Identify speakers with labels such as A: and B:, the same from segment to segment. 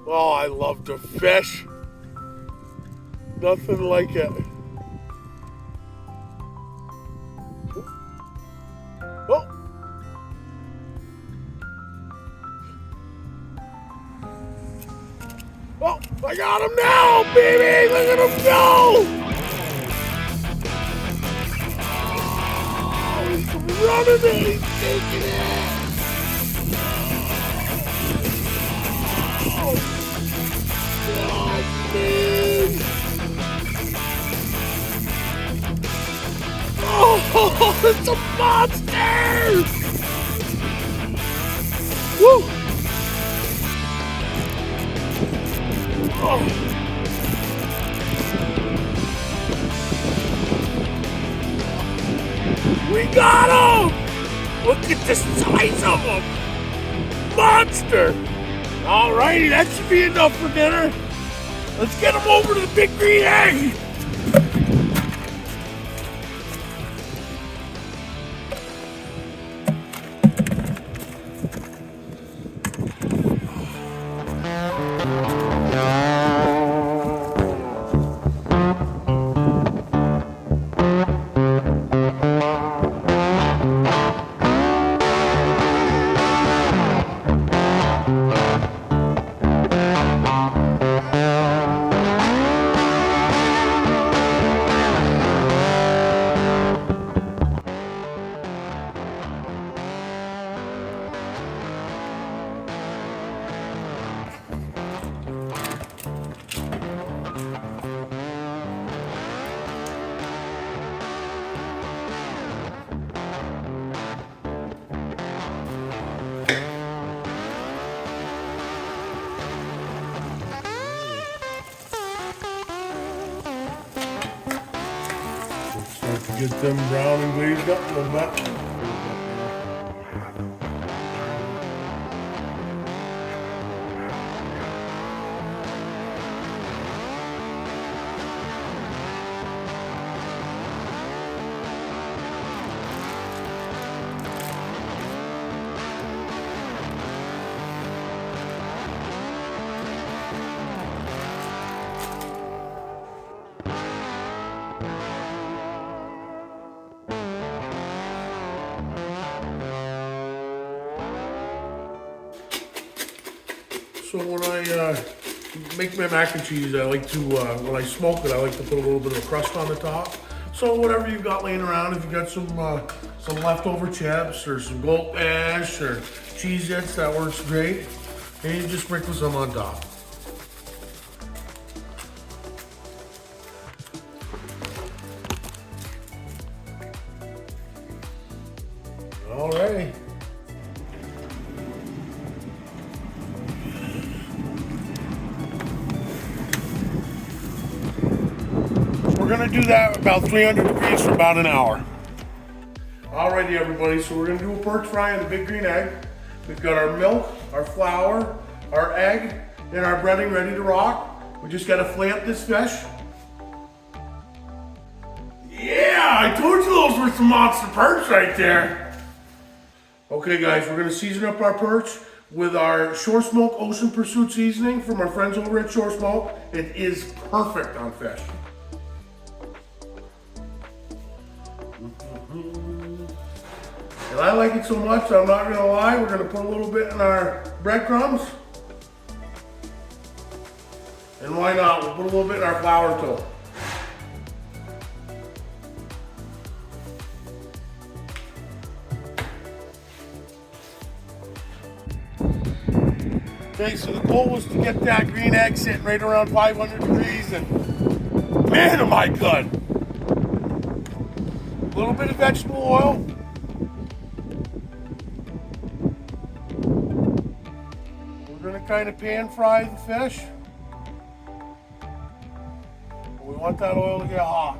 A: Oh, I love to fish. Nothing like it. Oh. Oh, I got him now, baby! Look at him go! Oh, he's running it, he's taking it! Oh, man! Oh, it's a monster! Woo! Oh. We got him! Look at the size of him! Monster! Alrighty, that should be enough for dinner. Let's get him over to the Bigg Green Egg! Get them brown and glazed up a little bit. So when I make my mac and cheese, I like to, when I smoke it, I like to put a little bit of crust on the top. So whatever you've got laying around, if you got some leftover chips or some goldfish or Cheez-Its, that works great. And you just sprinkle some on top. Alrighty. We're gonna do that about 300 degrees for about an hour. Alrighty everybody, so we're gonna do a perch fry on the Bigg Green Egg. We've got our milk, our flour, our egg, and our breading ready to rock. We just gotta flay up this fish. Yeah, I told you those were some monster perch right there. Okay guys, we're gonna season up our perch with our Shore Smoke Ocean Pursuit seasoning from our friends over at Shore Smoke. It is perfect on fish. And I like it so much, I'm not gonna lie, we're gonna put a little bit in our breadcrumbs. And why not? We'll put a little bit in our flour too. Okay, so the goal was to get that green egg sitting right around 500 degrees, and man, am I good. A little bit of vegetable oil. We're gonna kind of pan fry the fish. We want that oil to get hot.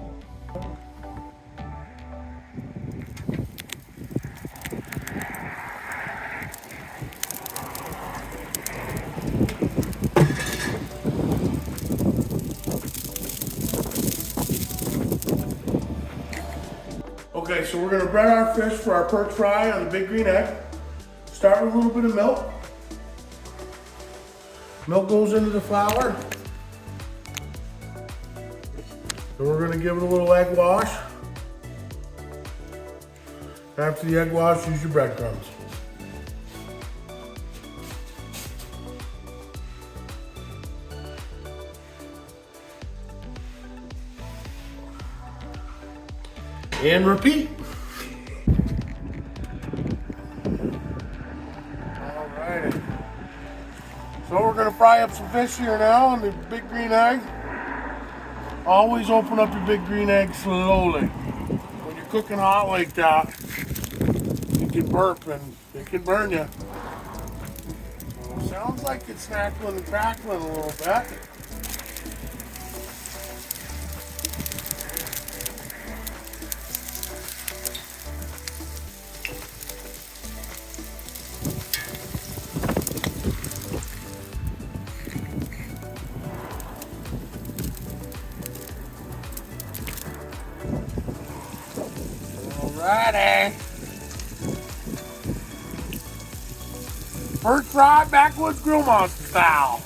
A: Okay, so we're gonna bread our fish for our perch fry on the Bigg Green Egg. Start with a little bit of milk. Milk goes into the flour. Then we're gonna give it a little egg wash. After the egg wash, use your breadcrumbs. And repeat. Alrighty. So we're gonna fry up some fish here now on the Bigg Green Egg. Always open up your Bigg Green Egg slowly. When you're cooking hot like that, you can burp and it can burn you. So sounds like it's snackling and crackling a little bit. Alrighty. Perch fried Backwoods Grill Monster style.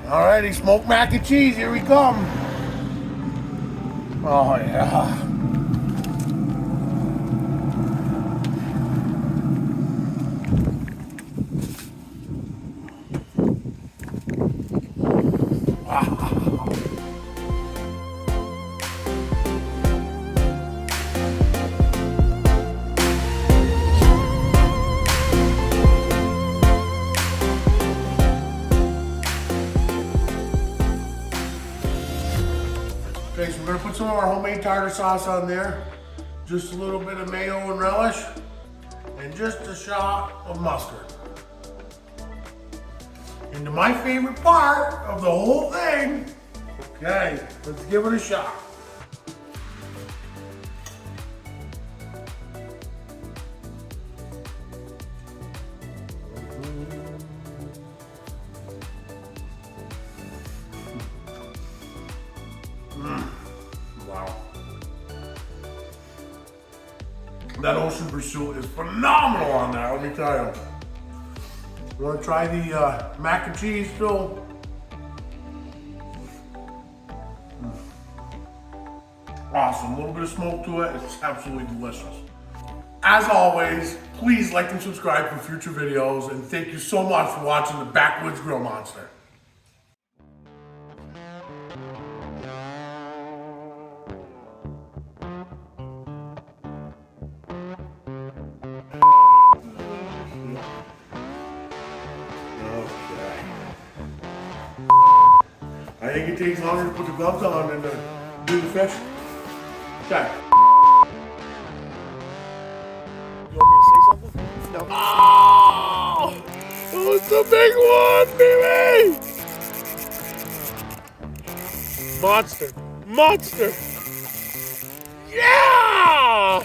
A: Alrighty, smoked mac and cheese, here we come. Oh yeah. Okay, so we're gonna put some of our homemade tartar sauce on there. Just a little bit of mayo and relish, and just a shot of mustard. And to my favorite part of the whole thing, okay, let's give it a shot. Wow. That ocean pursuit is phenomenal on that, let me tell you. You want to try the mac and cheese, Phil? Awesome, a little bit of smoke to it, it's absolutely delicious. As always, please like and subscribe for future videos, and thank you so much for watching the Backwoods Grill Monster. I think it takes longer to put the gloves on than to do the fish. Okay.
B: You want me to say something? No.
A: Oh! Oh, it's a big one, baby! Monster! Monster! Yeah!